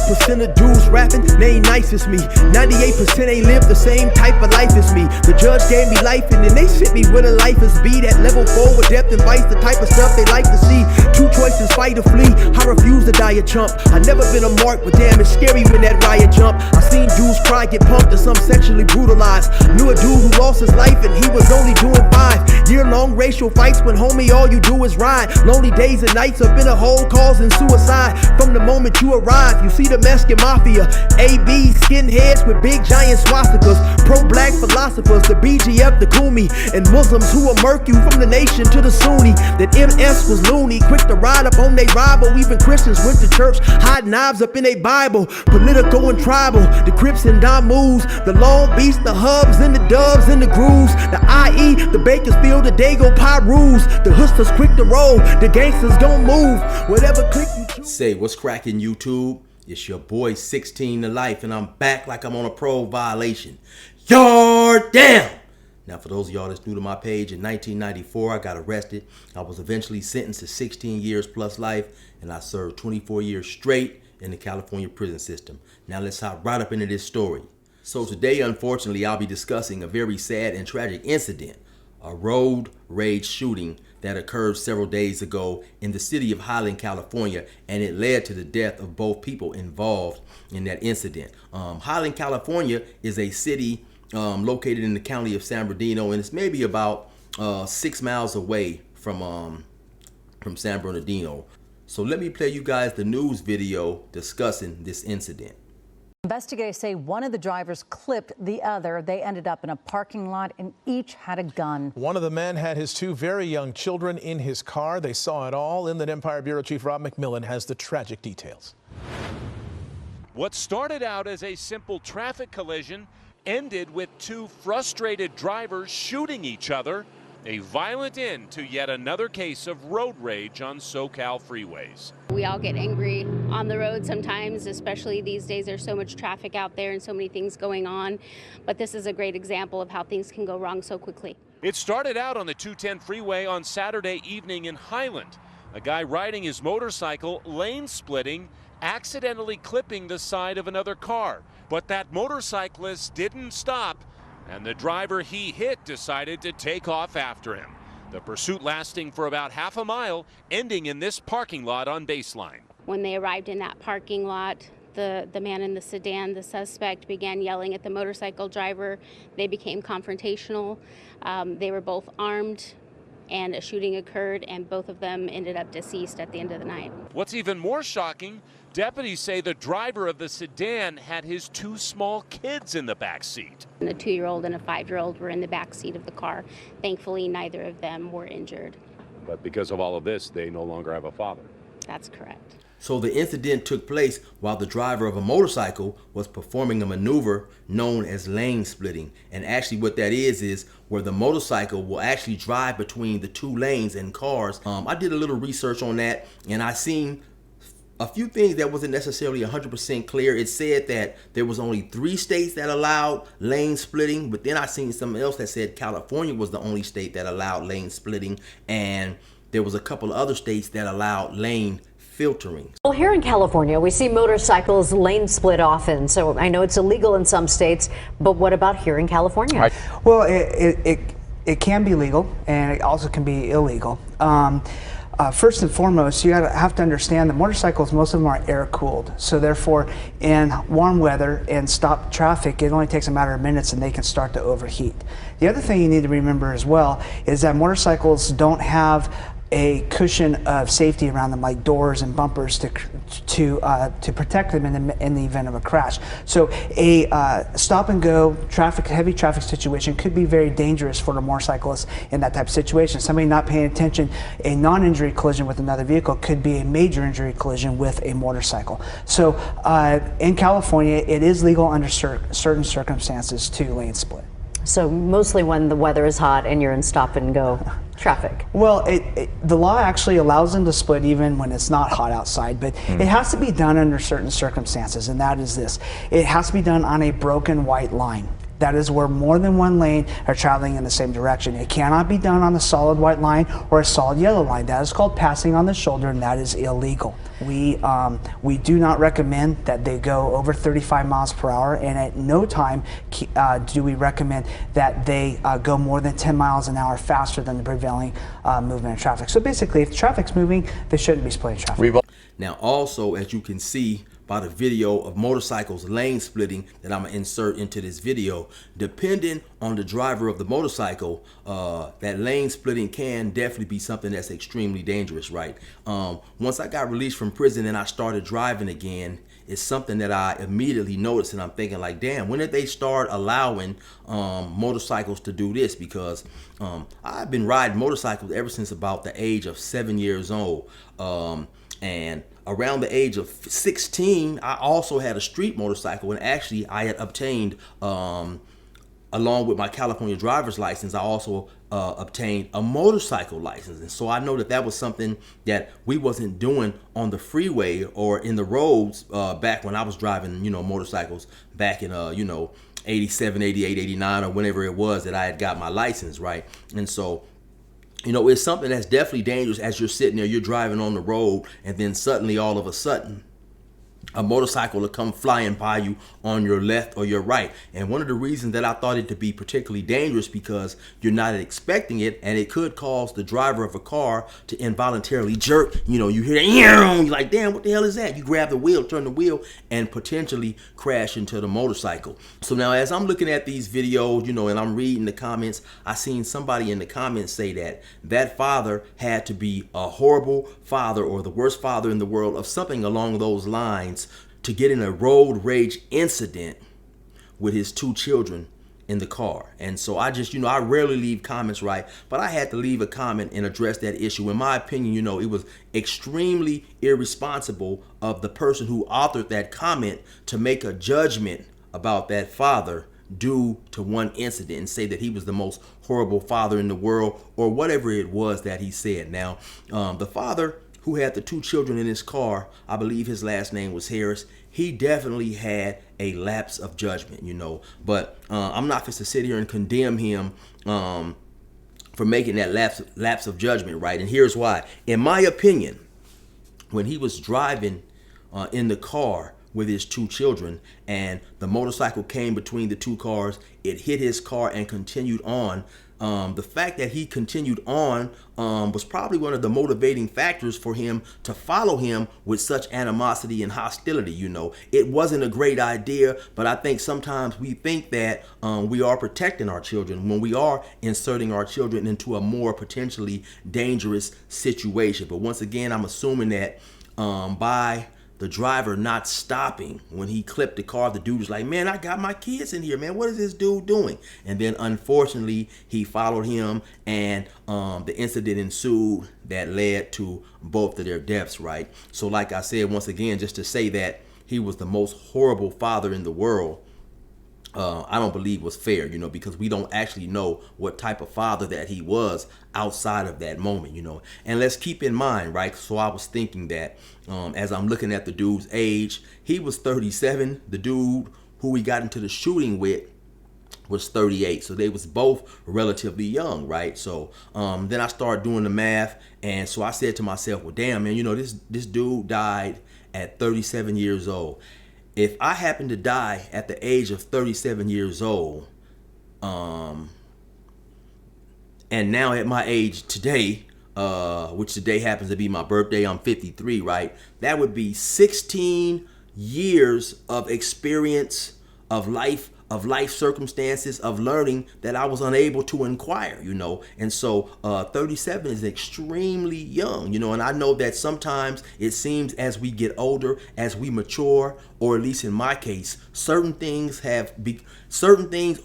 1% of dudes rapping, they ain't nice as me. 98% ain't live the same type of life as me. The judge gave me life and then they sent me with a life as B. That level 4 with depth and vice, the type of stuff they like to see. Two choices, fight or flee. I refuse to die a chump. I never been a mark, but damn, it's scary when that riot jump. I seen dudes cry, get pumped, and some sexually brutalized. Knew a dude who lost his life and he was only doing 5 year-long racial fights when homie all you do is ride. Lonely days and nights up in a hole causing suicide. From the moment you arrive, you see the Mexican mafia, AB skinheads with big giant swastikas, pro-black philosophers, the BGF, the Kumi, and Muslims who will murk you from the nation to the Sunni. That MS was loony, quick to ride up on they rival. Even Christians went to church, hide knives up in they Bible. Political and tribal, the Crips and Damus, the Long Beach, the Hubs and the Dubs and the Grooves, the IE, the Bakersfield, the Dago Pyrus, the hustlers quick to roll, the gangsters gon' move, whatever click you choose. Say, what's cracking, YouTube? It's your boy 16 to life, and I'm back like I'm on a parole violation. Yard down! Now, for those of y'all that's new to my page, in 1994, I got arrested. I was eventually sentenced to 16 years plus life, and I served 24 years straight in the California prison system. Now, let's hop right up into this story. So today, unfortunately, I'll be discussing a very sad and tragic incident, a road rage shooting that occurred several days ago in the city of Highland, California, and it led to the death of both people involved in that incident. Highland, California is a city located in the county of San Bernardino, and it's maybe about 6 miles away from San Bernardino. So let me play you guys the news video discussing this incident. Investigators say one of the drivers clipped the other. They ended up in a parking lot and each had a gun. One of the men had his 2 very young children in his car. They saw it all. Inland Empire Bureau Chief Rob McMillan has the tragic details. What started out as a simple traffic collision ended with 2 frustrated drivers shooting each other. A violent end to yet another case of road rage on SoCal freeways. We all get angry on the road sometimes, especially these days. There's so much traffic out there and so many things going on. But this is a great example of how things can go wrong so quickly. It started out on the 210 freeway on Saturday evening in Highland. A guy riding his motorcycle lane splitting, accidentally clipping the side of another car. But that motorcyclist didn't stop, and the driver he hit decided to take off after him. The pursuit lasting for about half a mile, ending in this parking lot on Baseline. When they arrived in that parking lot, the man in the sedan, the suspect, began yelling at the motorcycle driver. They became confrontational. They were both armed, and a shooting occurred, and both of them ended up deceased at the end of the night. What's even more shocking, deputies say the driver of the sedan had his 2 small kids in the back seat. And the 2-year-old and a 5-year-old were in the back seat of the car. Thankfully, neither of them were injured. But because of all of this, they no longer have a father. That's correct. So the incident took place while the driver of a motorcycle was performing a maneuver known as lane splitting. And actually what that is where the motorcycle will actually drive between the 2 lanes and cars. I did a little research on that, and I seen a few things that wasn't necessarily 100% clear. It said that there was only 3 states that allowed lane splitting, but then I seen something else that said California was the only state that allowed lane splitting, and there was a couple of other states that allowed lane filtering. Well, here in California, we see motorcycles lane split often, so I know it's illegal in some states, but what about here in California? Well, it can be legal, and it also can be illegal. First and foremost, you have to understand that motorcycles, most of them are air cooled. So therefore, in warm weather and stopped traffic, it only takes a matter of minutes and they can start to overheat. The other thing you need to remember as well is that motorcycles don't have a cushion of safety around them, like doors and bumpers to protect them in the event of a crash. So a stop and go heavy traffic situation could be very dangerous for the motorcyclist in that type of situation. Somebody not paying attention, a non-injury collision with another vehicle could be a major injury collision with a motorcycle. So in California, it is legal under certain circumstances to lane split. So mostly when the weather is hot and you're in stop and go traffic. Well, the law actually allows them to split even when it's not hot outside, but it has to be done under certain circumstances, and that is this. It has to be done on a broken white line. That is where more than one lane are traveling in the same direction. It cannot be done on a solid white line or a solid yellow line. That is called passing on the shoulder, and that is illegal. We do not recommend that they go over 35 miles per hour, and at no time do we recommend that they go more than 10 miles an hour faster than the prevailing movement of traffic. So basically, if traffic's moving, they shouldn't be splitting traffic. Now also, as you can see by the video of motorcycles lane splitting that I'm gonna insert into this video, depending on the driver of the motorcycle, that lane splitting can definitely be something that's extremely dangerous, right? Once I got released from prison and I started driving again, it's something that I immediately noticed, and I'm thinking like, damn, when did they start allowing motorcycles to do this? Because I've been riding motorcycles ever since about the age of 7 years old. And around the age of 16, I also had a street motorcycle, and actually I had obtained, along with my California driver's license, I also obtained a motorcycle license. And so I know that that was something that we wasn't doing on the freeway or in the roads back when I was driving, motorcycles back in, 87, 88, 89, or whenever it was that I had got my license, right? And so, it's something that's definitely dangerous as you're sitting there, you're driving on the road, and then suddenly, all of a sudden, a motorcycle will come flying by you on your left or your right. And one of the reasons that I thought it to be particularly dangerous, because you're not expecting it, and it could cause the driver of a car to involuntarily jerk. You hear that, you're like, damn, what the hell is that? You grab the wheel, turn the wheel, and potentially crash into the motorcycle. So now, as I'm looking at these videos, and I'm reading the comments, I seen somebody in the comments say that father had to be a horrible father, or the worst father in the world, of something along those lines, to get in a road rage incident with his 2 children in the car. And so I just, I rarely leave comments, right? But I had to leave a comment and address that issue. In my opinion, it was extremely irresponsible of the person who authored that comment to make a judgment about that father due to one incident and say that he was the most horrible father in the world, or whatever it was that he said. Now, the father who had the 2 children in his car, I believe his last name was Harris, he definitely had a lapse of judgment, But I'm not supposed to sit here and condemn him for making that lapse of judgment, right? And here's why. In my opinion, when he was driving in the car with his 2 children, and the motorcycle came between the 2 cars, it hit his car and continued on. The fact that he continued on was probably one of the motivating factors for him to follow him with such animosity and hostility. It wasn't a great idea, but I think sometimes we think that we are protecting our children when we are inserting our children into a more potentially dangerous situation. But once again, I'm assuming that by the driver not stopping when he clipped the car, the dude was like, man, I got my kids in here, man. What is this dude doing? And then unfortunately, he followed him, and the incident ensued that led to both of their deaths, right? So like I said, once again, just to say that he was the most horrible father in the world, I don't believe was fair, because we don't actually know what type of father that he was outside of that moment, And let's keep in mind, right? So I was thinking that as I'm looking at the dude's age, he was 37. The dude who we got into the shooting with was 38. So they was both relatively young, right? So then I started doing the math, and so I said to myself, well, damn, man, this dude died at 37 years old. If I happen to die at the age of 37 years old, and now at my age today, which today happens to be my birthday, I'm 53, right? That would be 16 years of experience, of life circumstances, of learning that I was unable to acquire, And so 37 is extremely young, and I know that sometimes it seems as we get older, as we mature, or at least in my case, certain things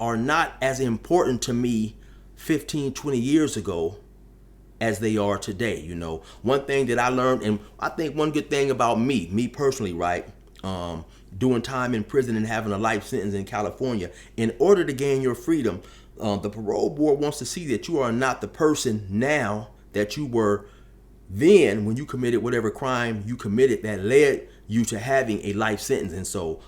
are not as important to me 15, 20 years ago as they are today, One thing that I learned, and I think one good thing about me personally, right? Doing time in prison and having a life sentence in California, in order to gain your freedom, the parole board wants to see that you are not the person now that you were then when you committed whatever crime you committed that led you to having a life sentence. And so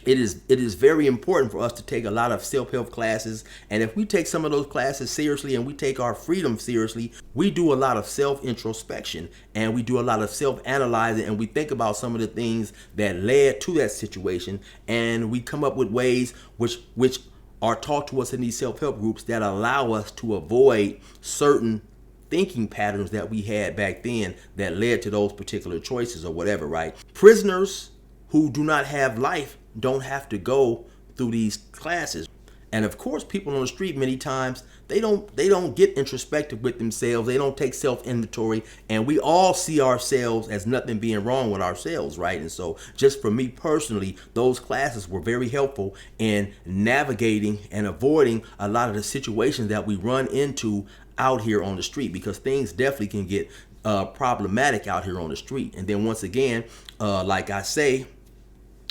it is very important for us to take a lot of self-help classes, and if we take some of those classes seriously and we take our freedom seriously, we do a lot of self-introspection and we do a lot of self-analyzing, and we think about some of the things that led to that situation, and we come up with ways which are taught to us in these self-help groups that allow us to avoid certain thinking patterns that we had back then that led to those particular choices or whatever, right? Prisoners who do not have life don't have to go through these classes. And of course, people on the street many times, they don't get introspective with themselves. They don't take self-inventory, and we all see ourselves as nothing being wrong with ourselves, right? And so just for me personally, those classes were very helpful in navigating and avoiding a lot of the situations that we run into out here on the street, because things definitely can get problematic out here on the street. And then once again, like I say,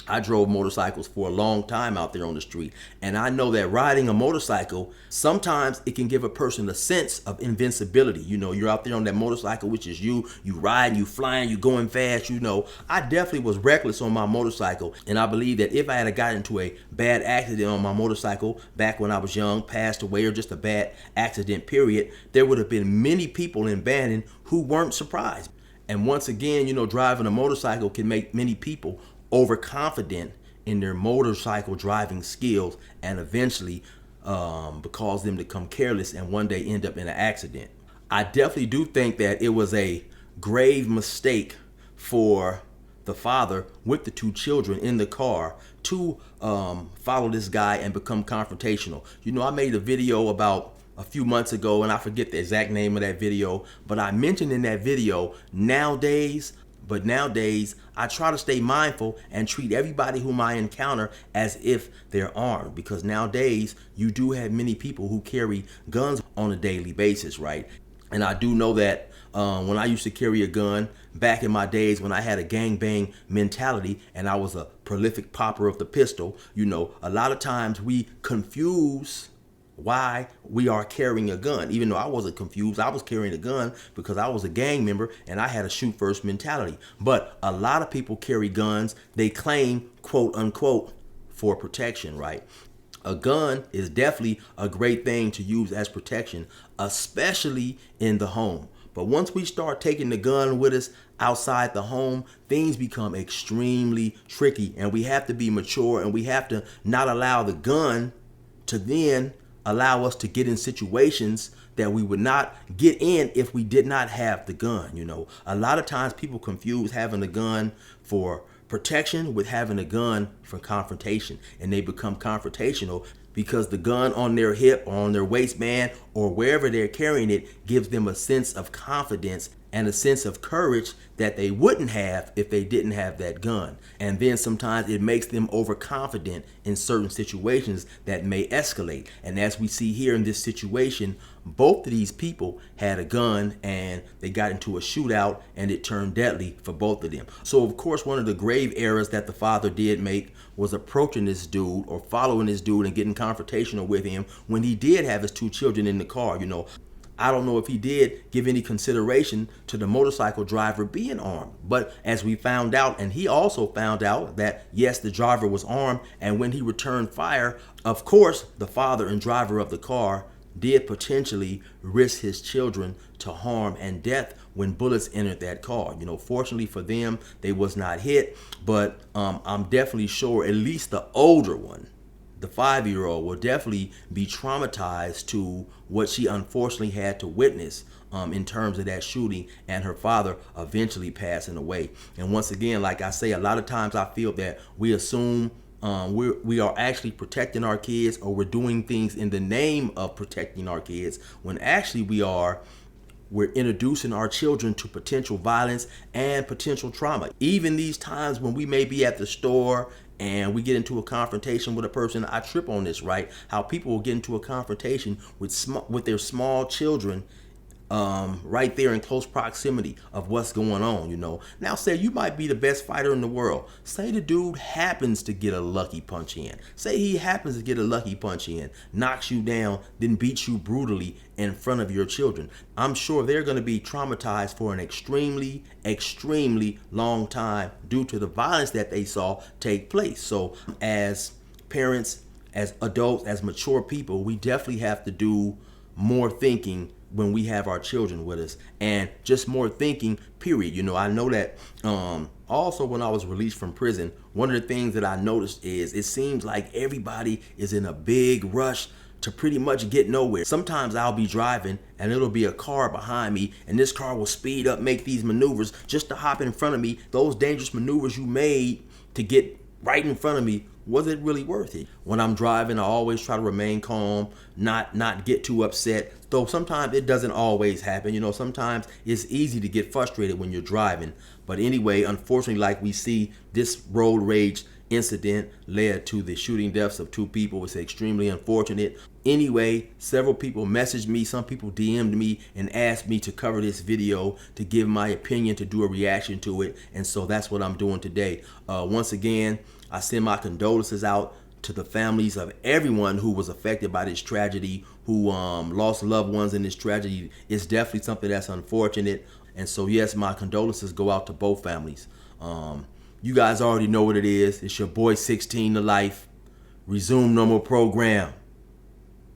I drove motorcycles for a long time out there on the street, and I know that riding a motorcycle, sometimes it can give a person a sense of invincibility. You know, you're out there on that motorcycle, which is you riding, you flying, you going fast. You know, I definitely was reckless on my motorcycle, and I believe that if I had gotten into a bad accident on my motorcycle back when I was young, passed away, or just a bad accident period, there would have been many people in Bannon who weren't surprised. And once again, you know, driving a motorcycle can make many people overconfident in their motorcycle driving skills, and eventually cause them to become careless and one day end up in an accident. I definitely do think that it was a grave mistake for the father with the two children in the car to follow this guy and become confrontational. You know, I made a video about a few months ago, and I forget the exact name of that video, but I mentioned in that video, nowadays I try to stay mindful and treat everybody whom I encounter as if they're armed, because nowadays you do have many people who carry guns on a daily basis, right? And I do know that when I used to carry a gun back in my days when I had a gangbang mentality and I was a prolific popper of the pistol, you know, a lot of times we confuse why we are carrying a gun. Even though I wasn't confused, I was carrying a gun because I was a gang member and I had a shoot first mentality. But a lot of people carry guns, they claim, quote unquote, for protection, right? A gun is definitely a great thing to use as protection, especially in the home. But once we start taking the gun with us outside the home, things become extremely tricky, and we have to be mature, and we have to not allow the gun to then allow us to get in situations that we would not get in if we did not have the gun. You know, a lot of times people confuse having a gun for protection with having a gun for confrontation, and they become confrontational because the gun on their hip or on their waistband or wherever they're carrying it gives them a sense of confidence and a sense of courage that they wouldn't have if they didn't have that gun. And then sometimes it makes them overconfident in certain situations that may escalate. And as we see here in this situation, both of these people had a gun and they got into a shootout, and it turned deadly for both of them. So of course, one of the grave errors that the father did make was approaching this dude or following this dude and getting confrontational with him when he did have his two children in the car. You know, I don't know if he did give any consideration to the motorcycle driver being armed. But as we found out, and he also found out that, yes, the driver was armed. And when he returned fire, of course, the father and driver of the car did potentially risk his children to harm and death when bullets entered that car. You know, fortunately for them, they was not hit. But I'm definitely sure at least the older one, the 5-year-old, will definitely be traumatized to what she unfortunately had to witness in terms of that shooting and her father eventually passing away. And once again, like I say, a lot of times I feel that we assume we are actually protecting our kids, or we're doing things in the name of protecting our kids, when actually we're introducing our children to potential violence and potential trauma. Even these times when we may be at the store and we get into a confrontation with a person, I trip on this, right? How people will get into a confrontation with their small children right there in close proximity of what's going on, you know. Now say you might be the best fighter in the world. Say the dude happens to get a lucky punch in. Say he happens to get a lucky punch in, knocks you down, then beats you brutally in front of your children. I'm sure they're going to be traumatized for an extremely, extremely long time due to the violence that they saw take place. So as parents, as adults, as mature people, we definitely have to do more thinking when we have our children with us, and just more thinking, period. You know, I know that also when I was released from prison, one of the things that I noticed is it seems like everybody is in a big rush to pretty much get nowhere. Sometimes I'll be driving and it'll be a car behind me, and this car will speed up, make these maneuvers just to hop in front of me. Those dangerous maneuvers you made to get right in front of me, was it really worth it? When I'm driving, I always try to remain calm, not get too upset. Though sometimes it doesn't always happen. You know, sometimes it's easy to get frustrated when you're driving. But anyway, unfortunately, like we see, this road rage incident led to the shooting deaths of 2 people. It's extremely unfortunate. Anyway, several people messaged me, some people DM'd me and asked me to cover this video, to give my opinion, to do a reaction to it. And so that's what I'm doing today. Once again, I send my condolences out to the families of everyone who was affected by this tragedy, who lost loved ones in this tragedy. It's definitely something that's unfortunate. And so yes, my condolences go out to both families. You guys already know what it is. It's your boy 16 to life. Resume normal program.